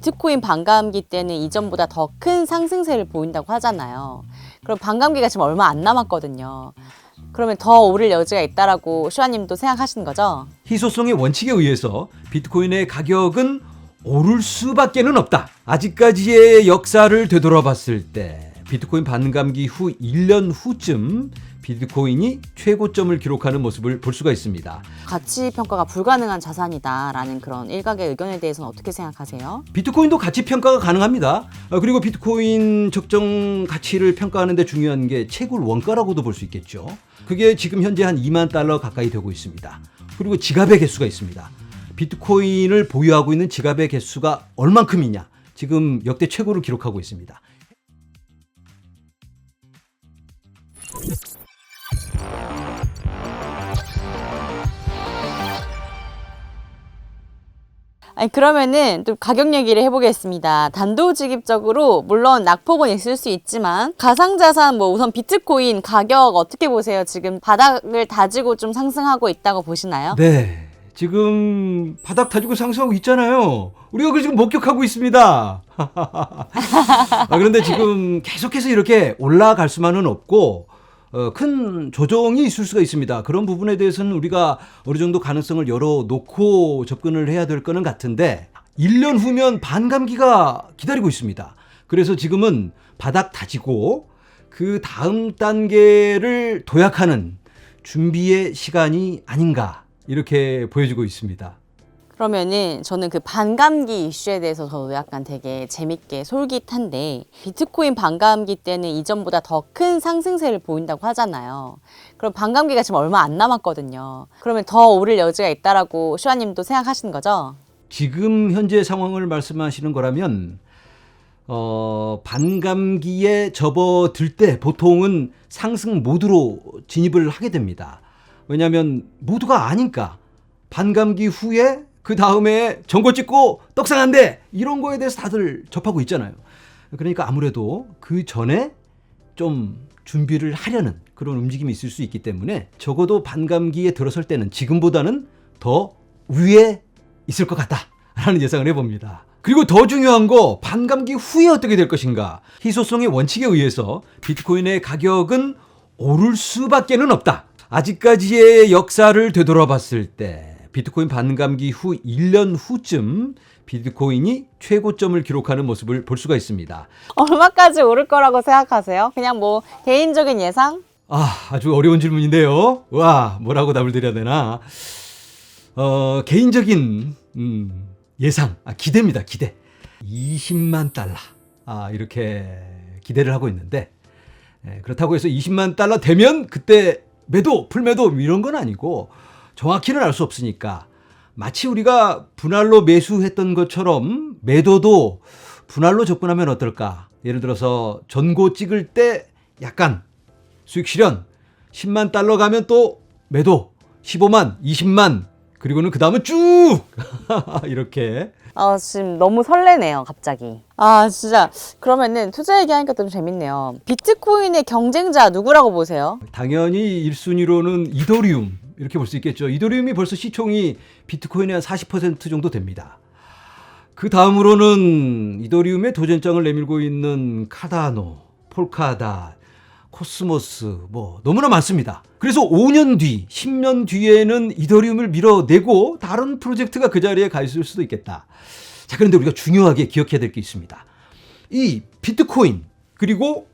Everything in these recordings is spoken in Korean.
비트코인 반감기 때는 이전보다 더 큰 상승세를 보인다고 하잖아요. 그럼 반감기가 지금 얼마 안 남았거든요. 그러면 더 오를 여지가 있다라고 슈아님도 생각하시는 거죠? 희소성의 원칙에 의해서 비트코인의 가격은 오를 수밖에는 없다. 아직까지의 역사를 되돌아봤을 때 비트코인 반감기 후 1년 후쯤 비트코인이 최고점을 기록하는 모습을 볼 수가 있습니다. 가치 평가가 불가능한 자산이다라는 그런 일각의 의견에 대해서는 어떻게 생각하세요? 비트코인도 가치 평가가 가능합니다. 그리고 비트코인 적정 가치를 평가하는 데 중요한 게 채굴 원가라고도 볼 수 있겠죠. 그게 지금 현재 한 2만 달러 가까이 되고 있습니다. 그리고 지갑의 개수가 있습니다. 비트코인을 보유하고 있는 지갑의 개수가 얼만큼이냐? 지금 역대 최고를 기록하고 있습니다. 아니 그러면은 또 가격 얘기를 해보겠습니다. 단도직입적으로 물론 낙폭은 있을 수 있지만 가상자산 뭐 우선 비트코인 가격 어떻게 보세요? 지금 바닥을 다지고 좀 상승하고 있다고 보시나요? 네, 지금 바닥 다지고 상승하고 있잖아요. 우리가 그걸 지금 목격하고 있습니다. 그런데 지금 계속해서 이렇게 올라갈 수만은 없고 큰 조정이 있을 수가 있습니다. 그런 부분에 대해서는 우리가 어느 정도 가능성을 열어놓고 접근을 해야 될 거는 같은데 1년 후면 반감기가 기다리고 있습니다. 그래서 지금은 바닥 다지고 그 다음 단계를 도약하는 준비의 시간이 아닌가 이렇게 보여지고 있습니다. 그러면은 저는 그 반감기 이슈에 대해서 저도 약간 되게 재밌게 솔깃한데 비트코인 반감기 때는 이전보다 더 큰 상승세를 보인다고 하잖아요. 그럼 반감기가 지금 얼마 안 남았거든요. 그러면 더 오를 여지가 있다라고 슈아님도 생각하시는 거죠? 지금 현재 상황을 말씀하시는 거라면 반감기에 접어들 때 보통은 상승 모드로 진입을 하게 됩니다. 왜냐하면 모두가 아니까 반감기 후에 그 다음에 전고 찍고 떡상한대 이런 거에 대해서 다들 접하고 있잖아요. 그러니까 아무래도 그 전에 좀 준비를 하려는 그런 움직임이 있을 수 있기 때문에 적어도 반감기에 들어설 때는 지금보다는 더 위에 있을 것 같다라는 예상을 해봅니다. 그리고 더 중요한 거 반감기 후에 어떻게 될 것인가. 희소성의 원칙에 의해서 비트코인의 가격은 오를 수밖에는 없다. 아직까지의 역사를 되돌아봤을 때 비트코인 반감기 후 1년 후쯤 비트코인이 최고점을 기록하는 모습을 볼 수가 있습니다. 얼마까지 오를 거라고 생각하세요? 그냥 뭐 개인적인 예상? 아주 어려운 질문인데요. 와, 뭐라고 답을 드려야 되나. 개인적인 예상, 기대입니다. 기대. 20만 달러. 이렇게 기대를 하고 있는데 그렇다고 해서 20만 달러 되면 그때 매도, 풀매도 이런 건 아니고 정확히는 알 수 없으니까 마치 우리가 분할로 매수했던 것처럼 매도도 분할로 접근하면 어떨까? 예를 들어서 전고 찍을 때 약간 수익 실현 10만 달러 가면 또 매도 15만, 20만 그리고는 그 다음은 쭉 이렇게 지금 너무 설레네요, 갑자기. 진짜. 그러면은 투자 얘기하니까 좀 재밌네요. 비트코인의 경쟁자 누구라고 보세요? 당연히 1순위로는 이더리움 이렇게 볼 수 있겠죠. 이더리움이 벌써 시총이 비트코인의 한 40% 정도 됩니다. 그 다음으로는 이더리움의 도전장을 내밀고 있는 카다노, 폴카닷, 코스모스 뭐 너무나 많습니다. 그래서 5년 뒤, 10년 뒤에는 이더리움을 밀어내고 다른 프로젝트가 그 자리에 가 있을 수도 있겠다. 자, 그런데 우리가 중요하게 기억해야 될 게 있습니다. 이 비트코인 그리고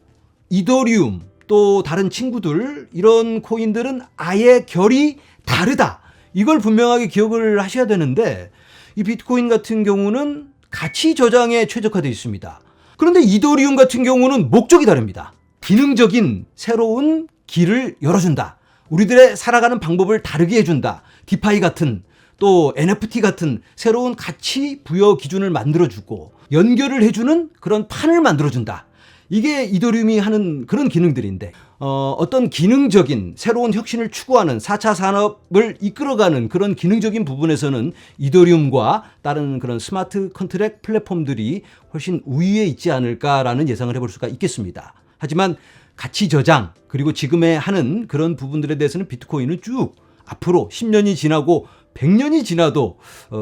이더리움 또 다른 친구들 이런 코인들은 아예 결이 다르다. 이걸 분명하게 기억을 하셔야 되는데 이 비트코인 같은 경우는 가치 저장에 최적화되어 있습니다. 그런데 이더리움 같은 경우는 목적이 다릅니다. 기능적인 새로운 길을 열어준다. 우리들의 살아가는 방법을 다르게 해준다. 디파이 같은 또 NFT 같은 새로운 가치 부여 기준을 만들어주고 연결을 해주는 그런 판을 만들어준다. 이게 이더리움이 하는 그런 기능들인데 어떤 기능적인 새로운 혁신을 추구하는 4차 산업을 이끌어가는 그런 기능적인 부분에서는 이더리움과 다른 그런 스마트 컨트랙 플랫폼들이 훨씬 우위에 있지 않을까라는 예상을 해볼 수가 있겠습니다. 하지만 가치 저장 그리고 지금에 하는 그런 부분들에 대해서는 비트코인은 쭉 앞으로 10년이 지나고 100년이 지나도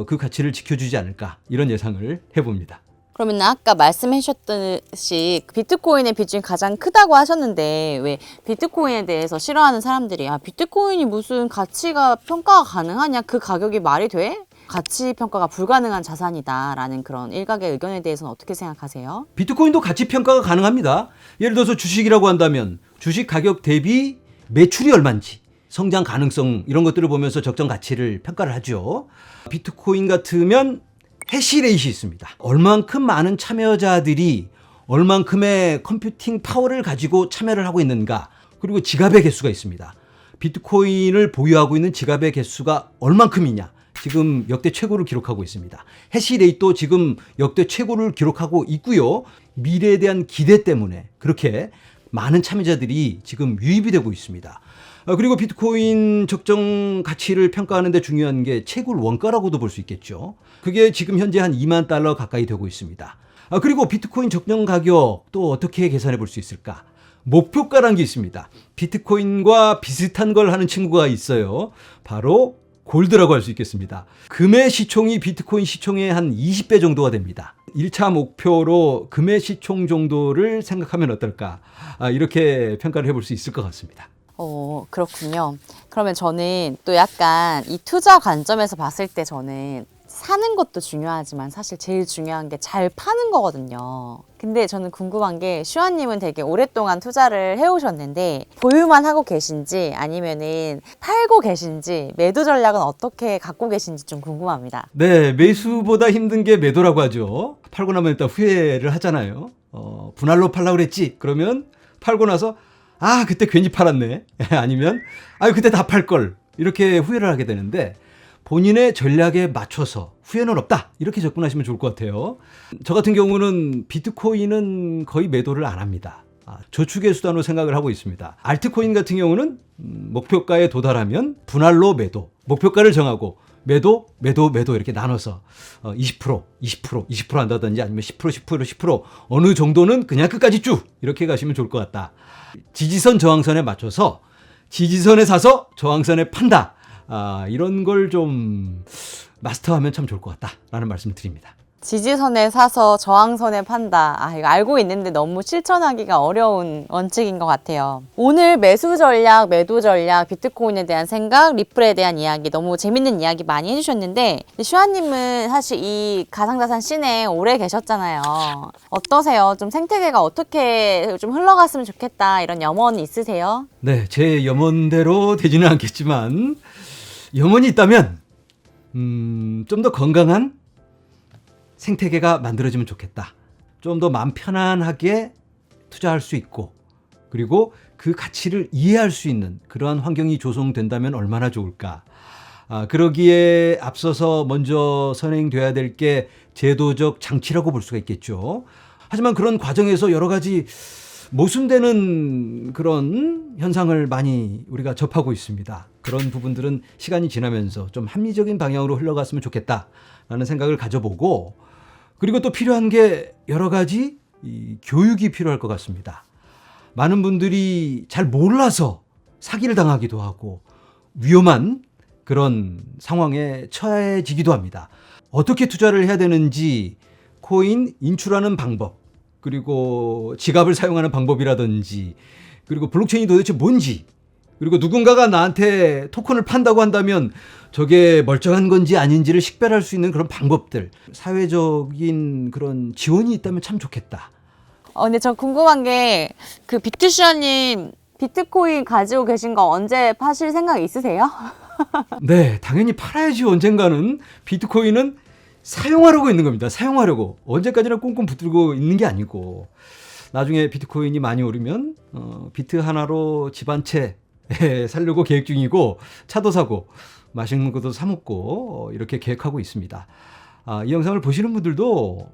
그 가치를 지켜주지 않을까 이런 예상을 해봅니다. 그러면 아까 말씀하셨듯이 비트코인의 비중이 가장 크다고 하셨는데 왜 비트코인에 대해서 싫어하는 사람들이 비트코인이 무슨 가치가 평가가 가능하냐? 그 가격이 말이 돼? 가치 평가가 불가능한 자산이다라는 그런 일각의 의견에 대해서는 어떻게 생각하세요? 비트코인도 가치 평가가 가능합니다. 예를 들어서 주식이라고 한다면 주식 가격 대비 매출이 얼마인지, 성장 가능성 이런 것들을 보면서 적정 가치를 평가를 하죠. 비트코인 같으면 해시레이트이 있습니다. 얼만큼 많은 참여자들이 얼만큼의 컴퓨팅 파워를 가지고 참여를 하고 있는가, 그리고 지갑의 개수가 있습니다. 비트코인을 보유하고 있는 지갑의 개수가 얼만큼이냐, 지금 역대 최고를 기록하고 있습니다. 해시레이트도 지금 역대 최고를 기록하고 있고요. 미래에 대한 기대 때문에 그렇게 많은 참여자들이 지금 유입이 되고 있습니다. 그리고 비트코인 적정 가치를 평가하는 데 중요한 게 채굴 원가라고도 볼 수 있겠죠. 그게 지금 현재 한 2만 달러 가까이 되고 있습니다. 그리고 비트코인 적정 가격 또 어떻게 계산해 볼 수 있을까? 목표가라는 게 있습니다. 비트코인과 비슷한 걸 하는 친구가 있어요. 바로 골드라고 할 수 있겠습니다. 금의 시총이 비트코인 시총의 한 20배 정도가 됩니다. 1차 목표로 금의 시총 정도를 생각하면 어떨까? 이렇게 평가를 해볼 수 있을 것 같습니다. 그렇군요. 그러면 저는 또 약간 이 투자 관점에서 봤을 때 저는 사는 것도 중요하지만 사실 제일 중요한 게 잘 파는 거거든요. 근데 저는 궁금한 게 슈아님은 되게 오랫동안 투자를 해오셨는데 보유만 하고 계신지 아니면은 팔고 계신지 매도 전략은 어떻게 갖고 계신지 좀 궁금합니다. 네, 매수보다 힘든 게 매도라고 하죠. 팔고 나면 일단 후회를 하잖아요. 분할로 팔라고 그랬지? 그러면 팔고 나서 그때 괜히 팔았네. 아니면 그때 다 팔 걸. 이렇게 후회를 하게 되는데 본인의 전략에 맞춰서 후회는 없다. 이렇게 접근하시면 좋을 것 같아요. 저 같은 경우는 비트코인은 거의 매도를 안 합니다. 저축의 수단으로 생각을 하고 있습니다. 알트코인 같은 경우는 목표가에 도달하면 분할로 매도, 목표가를 정하고 매도 이렇게 나눠서 20%, 20%, 20% 한다든지 아니면 10%, 10%, 10% 어느 정도는 그냥 끝까지 쭉 이렇게 가시면 좋을 것 같다. 지지선 저항선에 맞춰서 지지선에 사서 저항선에 판다. 이런 걸 좀 마스터하면 참 좋을 것 같다라는 말씀을 드립니다. 지지선에 사서 저항선에 판다. 이거 알고 있는데 너무 실천하기가 어려운 원칙인 것 같아요. 오늘 매수 전략, 매도 전략, 비트코인에 대한 생각, 리플에 대한 이야기 너무 재밌는 이야기 많이 해주셨는데 슈아님은 사실 이 가상자산 씬에 오래 계셨잖아요. 어떠세요? 좀 생태계가 어떻게 좀 흘러갔으면 좋겠다 이런 염원 있으세요? 네, 제 염원대로 되지는 않겠지만 염원이 있다면 좀 더 건강한 생태계가 만들어지면 좋겠다. 좀 더 마음 편안하게 투자할 수 있고 그리고 그 가치를 이해할 수 있는 그러한 환경이 조성된다면 얼마나 좋을까. 그러기에 앞서서 먼저 선행돼야 될 게 제도적 장치라고 볼 수가 있겠죠. 하지만 그런 과정에서 여러 가지 모순되는 그런 현상을 많이 우리가 접하고 있습니다. 그런 부분들은 시간이 지나면서 좀 합리적인 방향으로 흘러갔으면 좋겠다라는 생각을 가져보고 그리고 또 필요한 게 여러 가지 교육이 필요할 것 같습니다. 많은 분들이 잘 몰라서 사기를 당하기도 하고 위험한 그런 상황에 처해지기도 합니다. 어떻게 투자를 해야 되는지 코인 인출하는 방법 그리고 지갑을 사용하는 방법이라든지 그리고 블록체인이 도대체 뭔지 그리고 누군가가 나한테 토큰을 판다고 한다면 저게 멀쩡한 건지 아닌지를 식별할 수 있는 그런 방법들 사회적인 그런 지원이 있다면 참 좋겠다. 근데 저 궁금한 게 그 비트슈아님 비트코인 가지고 계신 거 언제 파실 생각 있으세요? 네, 당연히 팔아야지. 언젠가는 비트코인은 사용하려고 있는 겁니다. 사용하려고. 언제까지나 꽁꽁 붙들고 있는 게 아니고 나중에 비트코인이 많이 오르면 비트 하나로 집 한 채 살려고 계획 중이고 차도 사고 맛있는 것도 사 먹고 이렇게 계획하고 있습니다. 이 영상을 보시는 분들도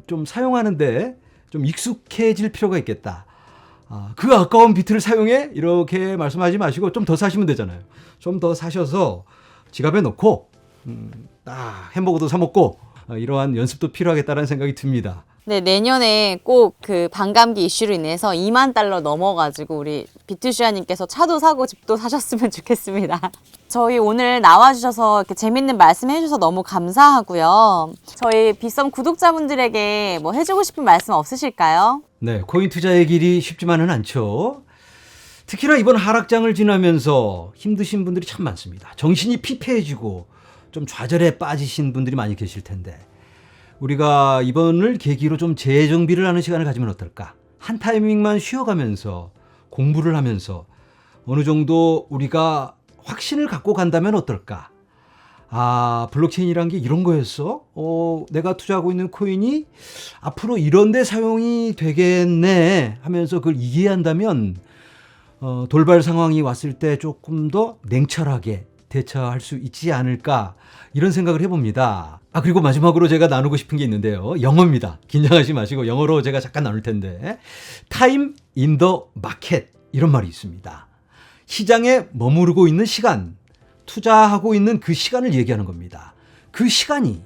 좀 사용하는데 좀 익숙해질 필요가 있겠다. 그 아까운 비트를 사용해? 이렇게 말씀하지 마시고 좀 더 사시면 되잖아요. 좀 더 사셔서 지갑에 넣고 햄버거도 사 먹고 이러한 연습도 필요하겠다는 생각이 듭니다. 네, 내년에 꼭 그 반감기 이슈로 인해서 2만 달러 넘어가지고 우리 비투시아님께서 차도 사고 집도 사셨으면 좋겠습니다. 저희 오늘 나와주셔서 이렇게 재밌는 말씀 해주셔서 너무 감사하고요. 저희 빗썸 구독자분들에게 뭐 해주고 싶은 말씀 없으실까요? 네, 코인 투자의 길이 쉽지만은 않죠. 특히나 이번 하락장을 지나면서 힘드신 분들이 참 많습니다. 정신이 피폐해지고 좀 좌절에 빠지신 분들이 많이 계실 텐데 우리가 이번을 계기로 좀 재정비를 하는 시간을 가지면 어떨까? 한 타이밍만 쉬어가면서 공부를 하면서 어느 정도 우리가 확신을 갖고 간다면 어떨까? 아, 블록체인이란 게 이런 거였어? 내가 투자하고 있는 코인이 앞으로 이런 데 사용이 되겠네 하면서 그걸 이해한다면 돌발 상황이 왔을 때 조금 더 냉철하게 대처할 수 있지 않을까 이런 생각을 해봅니다. 아, 그리고 마지막으로 제가 나누고 싶은 게 있는데요. 영어입니다. 긴장하지 마시고 영어로 제가 잠깐 나눌 텐데 Time in the market 이런 말이 있습니다. 시장에 머무르고 있는 시간, 투자하고 있는 그 시간을 얘기하는 겁니다. 그 시간이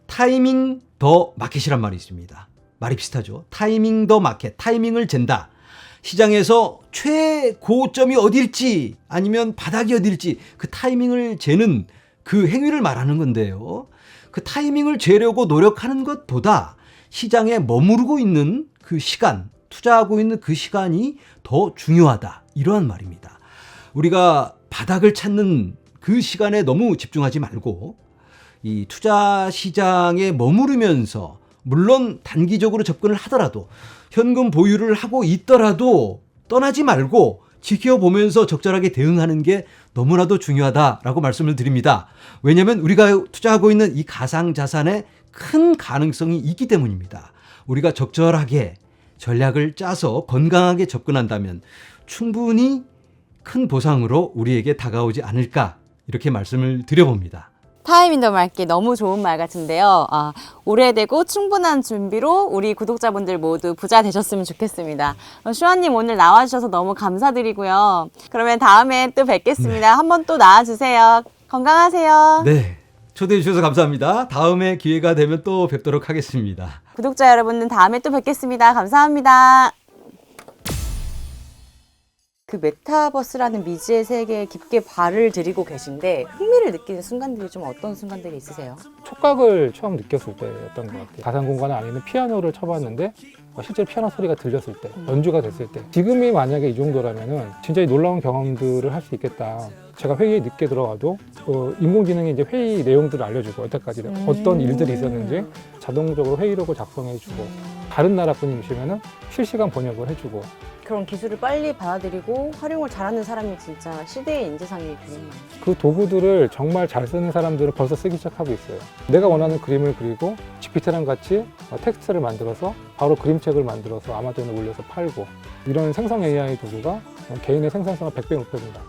타이밍 더 마켓이란 말이 있습니다. 말이 비슷하죠. 타이밍 더 마켓, 타이밍을 잰다. 시장에서 최고점이 어딜지 아니면 바닥이 어딜지 그 타이밍을 재는 그 행위를 말하는 건데요. 그 타이밍을 재려고 노력하는 것보다 시장에 머무르고 있는 그 시간, 투자하고 있는 그 시간이 더 중요하다. 이러한 말입니다. 우리가 바닥을 찾는 그 시간에 너무 집중하지 말고 이 투자 시장에 머무르면서 물론 단기적으로 접근을 하더라도 현금 보유를 하고 있더라도 떠나지 말고 지켜보면서 적절하게 대응하는 게 너무나도 중요하다라고 말씀을 드립니다. 왜냐하면 우리가 투자하고 있는 이 가상자산에 큰 가능성이 있기 때문입니다. 우리가 적절하게 전략을 짜서 건강하게 접근한다면 충분히 큰 보상으로 우리에게 다가오지 않을까 이렇게 말씀을 드려봅니다. 타임 인 더 마켓 너무 좋은 말 같은데요. 오래되고 충분한 준비로 우리 구독자분들 모두 부자 되셨으면 좋겠습니다. 슈아님 오늘 나와주셔서 너무 감사드리고요. 그러면 다음에 또 뵙겠습니다. 한번 또 나와주세요. 건강하세요. 네, 초대해 주셔서 감사합니다. 다음에 기회가 되면 또 뵙도록 하겠습니다. 구독자 여러분들 다음에 또 뵙겠습니다. 감사합니다. 그 메타버스라는 미지의 세계에 깊게 발을 들이고 계신데 흥미를 느끼는 순간들이 좀 어떤 순간들이 있으세요? 촉각을 처음 느꼈을 때였던 것 같아요. 가상 공간 안에는 피아노를 쳐봤는데 실제로 피아노 소리가 들렸을 때, 연주가 됐을 때 지금이 만약에 이 정도라면은 진짜 놀라운 경험들을 할 수 있겠다. 제가 회의에 늦게 들어가도 인공지능이 이제 회의 내용들을 알려주고 여태까지 어떤 일들이 있었는지 자동적으로 회의록을 작성해주고 다른 나라 분이시면은 실시간 번역을 해주고 그런 기술을 빨리 받아들이고 활용을 잘하는 사람이 진짜 시대의 인재상이군요. 그 도구들을 정말 잘 쓰는 사람들은 벌써 쓰기 시작하고 있어요. 내가 원하는 그림을 그리고 GPT랑 같이 텍스트를 만들어서 바로 그림책을 만들어서 아마존에 올려서 팔고 이런 생성 AI 도구가 개인의 생산성을 100배 높여준다.